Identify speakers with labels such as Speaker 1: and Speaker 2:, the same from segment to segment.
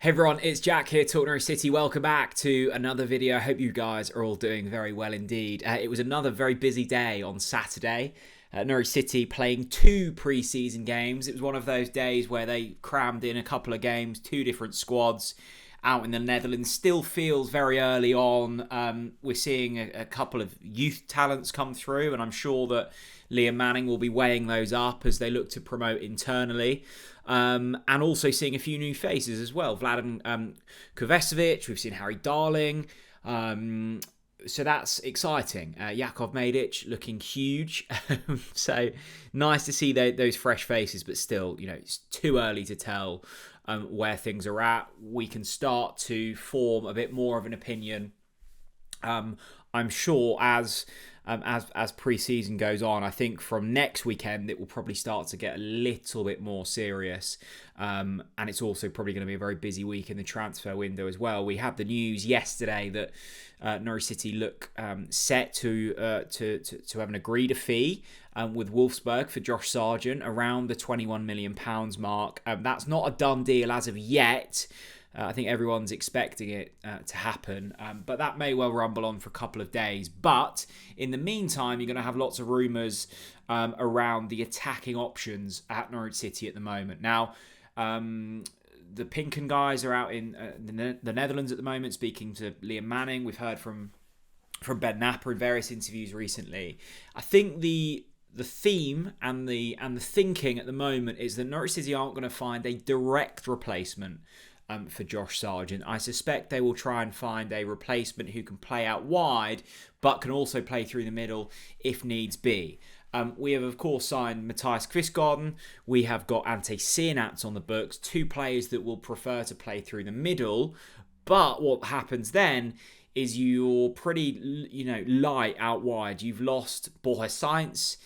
Speaker 1: Hey everyone, it's Jack here, TalkNorwichCity. Welcome back to another video. I hope you guys are all doing very well indeed. It was another very busy day on Saturday. Norwich City playing two pre-season games. It was one of those days where they crammed in a couple of games, two different squads out in the Netherlands. Still feels very early on. We're seeing a couple of youth talents come through, and I'm sure that Liam Manning will be weighing those up as they look to promote internally. And also seeing a few new faces as well. Vladan Kovacevic, we've seen Harry Darling. So that's exciting. Jakov Medic looking huge. So nice to see those fresh faces, but still, it's too early to tell where things are at. We can start to form a bit more of an opinion. I'm sure as pre-season goes on, I think from next weekend it will probably start to get a little bit more serious, and it's also probably going to be a very busy week in the transfer window as well. We had the news yesterday that Norwich City look set to have an agreed a fee with Wolfsburg for Josh Sargent around the £21 million mark. That's not a done deal as of yet. I think everyone's expecting it to happen, but that may well rumble on for a couple of days. But in the meantime, you're going to have lots of rumours around the attacking options at Norwich City at the moment. Now, the Pinken guys are out in the Netherlands at the moment, speaking to Liam Manning. We've heard from Ben Napper in various interviews recently. I think the theme and the thinking at the moment is that Norwich City aren't going to find a direct replacement for Josh Sargent. I suspect they will try and find a replacement who can play out wide, but can also play through the middle if needs be. We have, of course, signed Matthias Kvistgaarden. We have got Ante Sienats on the books, two players that will prefer to play through the middle. But what happens then is you're pretty, light out wide. You've lost Borja Sainz.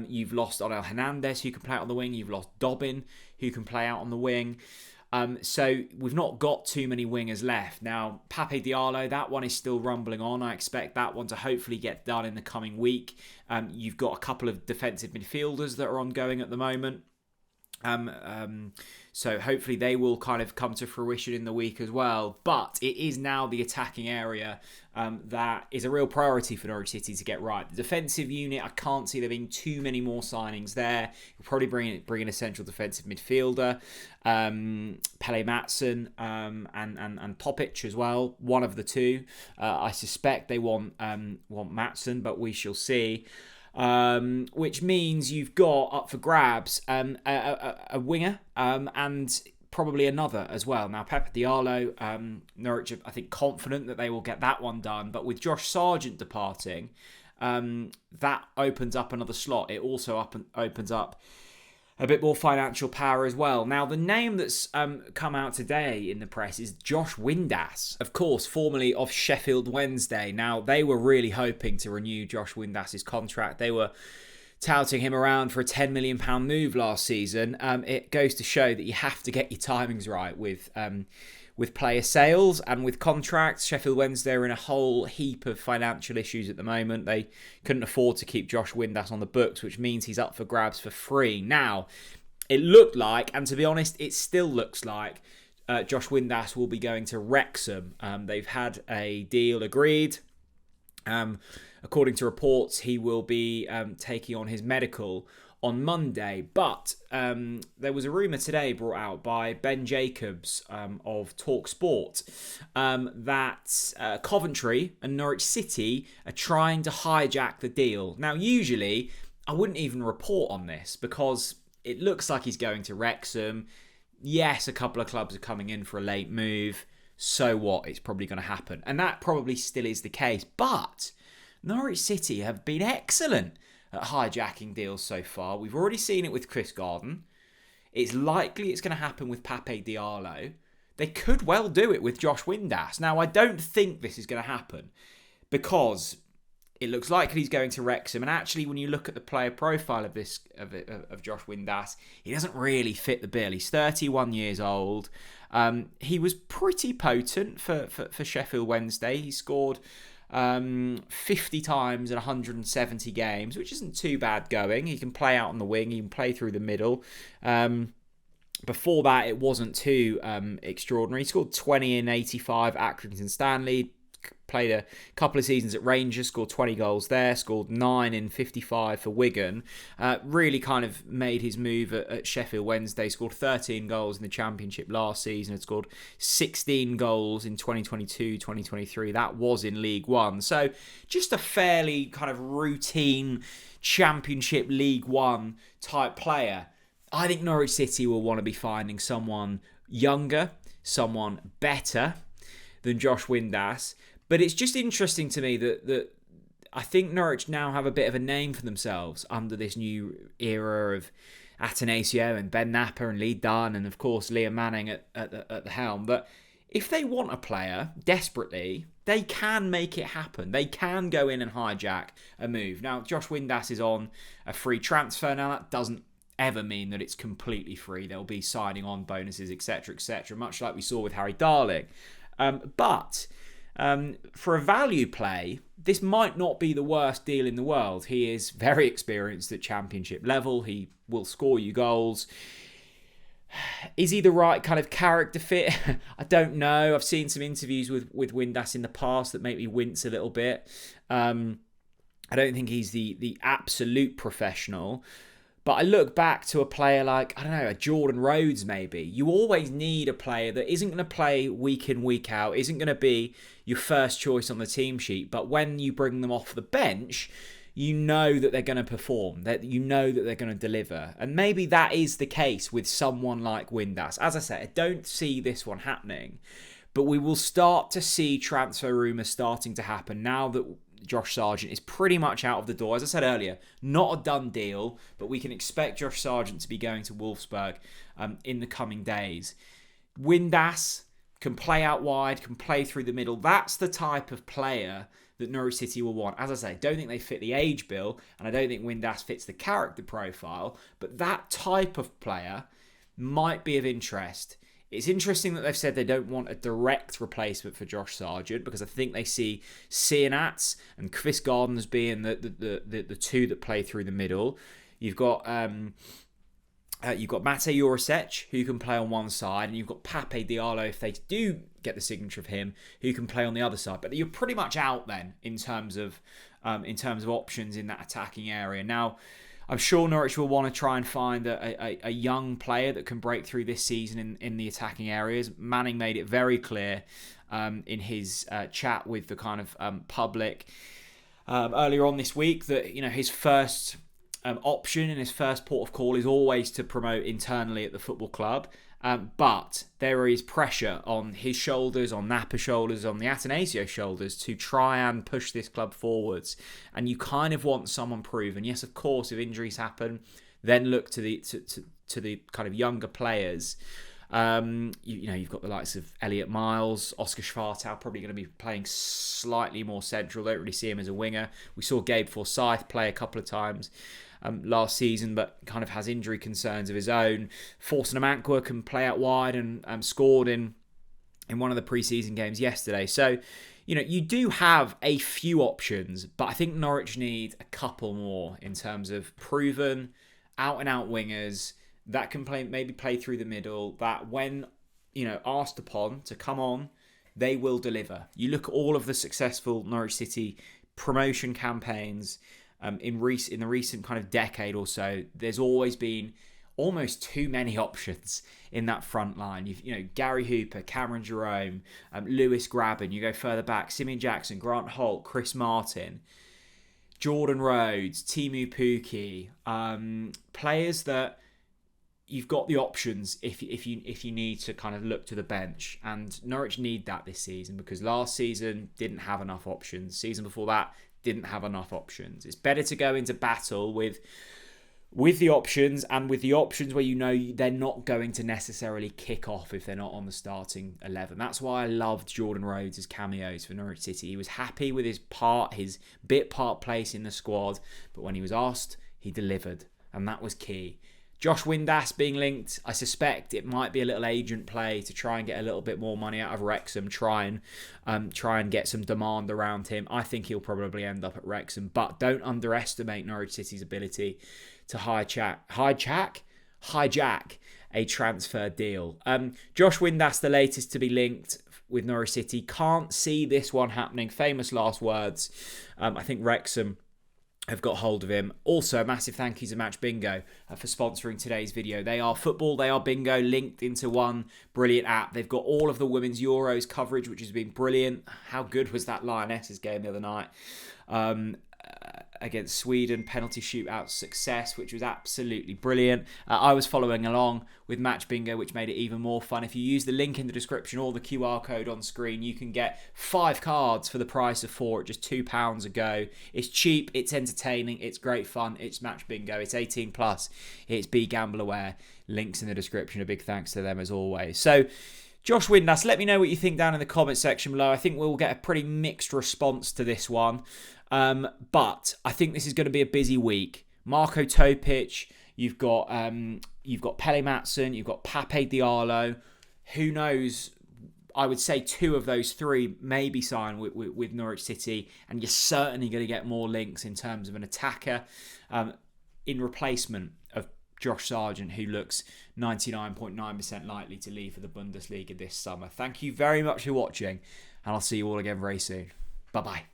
Speaker 1: You've lost Onel Hernandez, who can play out on the wing. You've lost Dobbin, who can play out on the wing. So we've not got too many wingers left. Now, Pape Diallo, that one is still rumbling on. I expect that one to hopefully get done in the coming week. You've got a couple of defensive midfielders that are ongoing at the moment. So hopefully they will kind of come to fruition in the week as well. But it is now the attacking area that is a real priority for Norwich City to get right. The defensive unit, I can't see there being too many more signings there. You'll probably bring in a central defensive midfielder, Pele Matson and Topic as well. One of the two. I suspect they want Matson, but we shall see. Which means you've got up for grabs a winger and probably another as well. Now, Pape Diallo, Norwich, I think, confident that they will get that one done. But with Josh Sargent departing, that opens up another slot. It also opens up a bit more financial power as well. Now, the name that's come out today in the press is Josh Windass, of course, formerly of Sheffield Wednesday. Now, they were really hoping to renew Josh Windass's contract. They were touting him around for a £10 million move last season. It goes to show that you have to get your timings right with player sales and with contracts. Sheffield Wednesday are in a whole heap of financial issues at the moment. They couldn't afford to keep Josh Windass on the books, which means he's up for grabs for free. Now, it looked like, and to be honest, it still looks like, Josh Windass will be going to Wrexham. They've had a deal agreed. According to reports, he will be taking on his medical on Monday, but there was a rumour today brought out by Ben Jacobs of TalkSport that Coventry and Norwich City are trying to hijack the deal. Now, usually, I wouldn't even report on this because it looks like he's going to Wrexham. Yes, a couple of clubs are coming in for a late move. So what? It's probably going to happen. And that probably still is the case. But Norwich City have been excellent at hijacking deals so far. We've already seen it with Kvistgaarden. It's likely it's going to happen with Pape Diallo. They could well do it with Josh Windass. Now, I don't think this is going to happen because it looks likely he's going to Wrexham. And actually, when you look at the player profile of Josh Windass, he doesn't really fit the bill. He's 31 years old. He was pretty potent for Sheffield Wednesday. He scored 50 times in 170 games, which isn't too bad going. He can play out on the wing. He can play through the middle. Before that, it wasn't too extraordinary. He scored 20 in 85 at Accrington Stanley. Played a couple of seasons at Rangers, scored 20 goals there, scored 9 in 55 for Wigan. Really kind of made his move at Sheffield Wednesday, scored 13 goals in the Championship last season, had scored 16 goals in 2022-2023. That was in League One. So just a fairly kind of routine Championship League One type player. I think Norwich City will want to be finding someone younger, someone better than Josh Windass. But it's just interesting to me that I think Norwich now have a bit of a name for themselves under this new era of Atanasio and Ben Napper and Lee Dunn and, of course, Liam Manning at the helm. That if they want a player desperately, they can make it happen. They can go in and hijack a move. Now, Josh Windass is on a free transfer. Now, that doesn't ever mean that it's completely free. There'll be signing on bonuses, etc., much like we saw with Harry Darling. But for a value play, this might not be the worst deal in the world. He is very experienced at Championship level. He will score you goals. Is he the right kind of character fit? I don't know. I've seen some interviews with Windass in the past that make me wince a little bit. I don't think he's the absolute professional. But I look back to a player like, I don't know, a Jordan Rhodes maybe. You always need a player that isn't going to play week in, week out, isn't going to be your first choice on the team sheet. But when you bring them off the bench, you know that they're going to perform, that you know that they're going to deliver. And maybe that is the case with someone like Windass. As I said, I don't see this one happening. But we will start to see transfer rumours starting to happen now that Josh Sargent is pretty much out of the door. As I said earlier, not a done deal, but we can expect Josh Sargent to be going to Wolfsburg in the coming days. Windass can play out wide, can play through the middle. That's the type of player that Norwich City will want. As I say, I don't think they fit the age bill, and I don't think Windass fits the character profile, but that type of player might be of interest. It's interesting that they've said they don't want a direct replacement for Josh Sargent, because I think they see Cianats and Chris Gardner as being the two that play through the middle. You've got Mate Jurisic, who can play on one side, and you've got Pape Diallo, if they do get the signature of him, who can play on the other side. But you're pretty much out then in terms of options in that attacking area. Now, I'm sure Norwich will want to try and find a young player that can break through this season in the attacking areas. Manning made it very clear in his chat with the kind of public earlier on this week that his first option and his first port of call is always to promote internally at the football club. But there is pressure on his shoulders, on Napper's shoulders, on the Atanasio shoulders to try and push this club forwards. And you kind of want someone proven. Yes, of course, if injuries happen, then look to the kind of younger players. You've got the likes of Elliot Miles, Oscar Schwartau, probably going to be playing slightly more central. Don't really see him as a winger. We saw Gabe Forsyth play a couple of times last season, but kind of has injury concerns of his own. Fortuna Mankwa can play out wide and scored in one of the pre-season games yesterday. So, you do have a few options, but I think Norwich need a couple more in terms of proven, out-and-out wingers that can play through the middle, that when, asked upon to come on, they will deliver. You look at all of the successful Norwich City promotion campaigns in the recent kind of decade or so. There's always been almost too many options in that front line. You've Gary Hooper, Cameron Jerome, Lewis Graben. You go further back, Simeon Jackson, Grant Holt, Chris Martin, Jordan Rhodes, Timu Pukki, players that you've got the options if you need to kind of look to the bench. And Norwich need that this season, because last season didn't have enough options. Season before that didn't have enough options. It's better to go into battle with the options, and with the options where they're not going to necessarily kick off if they're not on the starting 11. That's why I loved Jordan Rhodes' cameos for Norwich City. He was happy with his bit part place in the squad, but when he was asked, he delivered, and that was key. Josh Windass being linked, I suspect it might be a little agent play to try and get a little bit more money out of Wrexham, try and get some demand around him. I think he'll probably end up at Wrexham, but don't underestimate Norwich City's ability to hijack a transfer deal. Josh Windass, the latest to be linked with Norwich City. Can't see this one happening. Famous last words. I think Wrexham have got hold of him. Also, a massive thank you to Match Bingo for sponsoring today's video. They are football, they are bingo, linked into one brilliant app. They've got all of the Women's Euros coverage, which has been brilliant. How good was that Lionesses game the other night? Against Sweden, penalty shootout success, which was absolutely brilliant. I was following along with Match Bingo, which made it even more fun. If you use the link in the description or the QR code on screen, you can get 5 cards for the price of 4 at just £2 a go. It's cheap, it's entertaining, it's great fun. It's Match Bingo, it's 18 plus, it's Be Gamble Aware. Links in the description. A big thanks to them as always. So, Josh Windass, let me know what you think down in the comment section below. I think we'll get a pretty mixed response to this one. But I think this is going to be a busy week. Marko Topic, you've got Pele Matson, you've got Pape Diallo. Who knows? I would say 2 of those 3 may be signed with Norwich City, and you're certainly going to get more links in terms of an attacker in replacement of Josh Sargent, who looks 99.9% likely to leave for the Bundesliga this summer. Thank you very much for watching, and I'll see you all again very soon. Bye-bye.